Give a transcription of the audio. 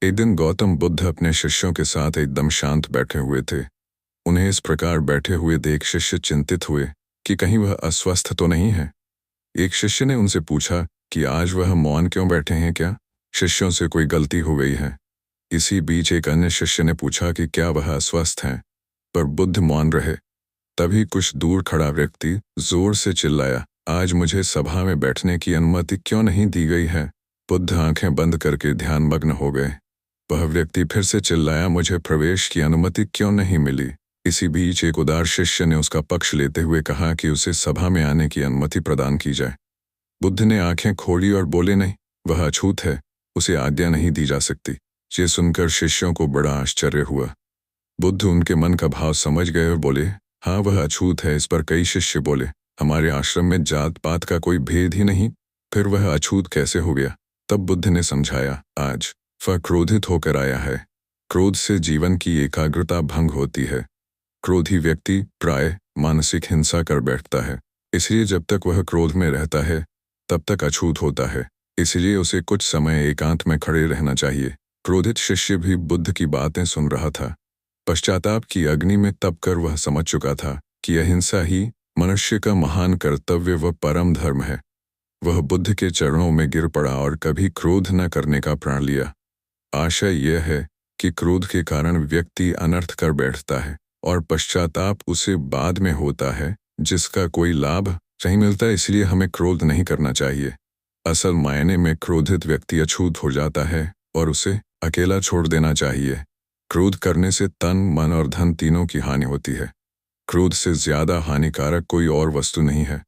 एक दिन गौतम बुद्ध अपने शिष्यों के साथ एकदम शांत बैठे हुए थे। उन्हें इस प्रकार बैठे हुए देख शिष्य चिंतित हुए कि कहीं वह अस्वस्थ तो नहीं है। एक शिष्य ने उनसे पूछा कि आज वह मौन क्यों बैठे हैं, क्या शिष्यों से कोई गलती हो गई है। इसी बीच एक अन्य शिष्य ने पूछा कि क्या वह अस्वस्थ हैं, पर बुद्ध मौन रहे। तभी कुछ दूर खड़ा व्यक्ति जोर से चिल्लाया, आज मुझे सभा में बैठने की अनुमति क्यों नहीं दी गई है। बुद्ध आंखें बंद करके ध्यानमग्न हो गए। वह व्यक्ति फिर से चिल्लाया, मुझे प्रवेश की अनुमति क्यों नहीं मिली। इसी बीच एक उदार शिष्य ने उसका पक्ष लेते हुए कहा कि उसे सभा में आने की अनुमति प्रदान की जाए। बुद्ध ने आंखें खोली और बोले, नहीं, वह अछूत है, उसे आज्ञा नहीं दी जा सकती। ये सुनकर शिष्यों को बड़ा आश्चर्य हुआ। बुद्ध उनके मन का भाव समझ गए और बोले, हाँ वह अछूत है। इस पर कई शिष्य बोले, हमारे आश्रम में जात पात का कोई भेद ही नहीं, फिर वह अछूत कैसे हो गया। तब बुद्ध ने समझाया, आज वह क्रोधित होकर आया है। क्रोध से जीवन की एकाग्रता भंग होती है। क्रोधी व्यक्ति प्राय मानसिक हिंसा कर बैठता है, इसलिए जब तक वह क्रोध में रहता है तब तक अछूत होता है। इसलिए उसे कुछ समय एकांत में खड़े रहना चाहिए। क्रोधित शिष्य भी बुद्ध की बातें सुन रहा था। पश्चाताप की अग्नि में तपकर वह समझ चुका था कि अहिंसा ही मनुष्य का महान कर्तव्य व परम धर्म है। वह बुद्ध के चरणों में गिर पड़ा और कभी क्रोध न करने का प्रण लिया। आशय यह है कि क्रोध के कारण व्यक्ति अनर्थ कर बैठता है और पश्चाताप उसे बाद में होता है, जिसका कोई लाभ नहीं मिलता। इसलिए हमें क्रोध नहीं करना चाहिए। असल मायने में क्रोधित व्यक्ति अछूत हो जाता है और उसे अकेला छोड़ देना चाहिए। क्रोध करने से तन, मन और धन तीनों की हानि होती है। क्रोध से ज्यादा हानिकारक कोई और वस्तु नहीं है।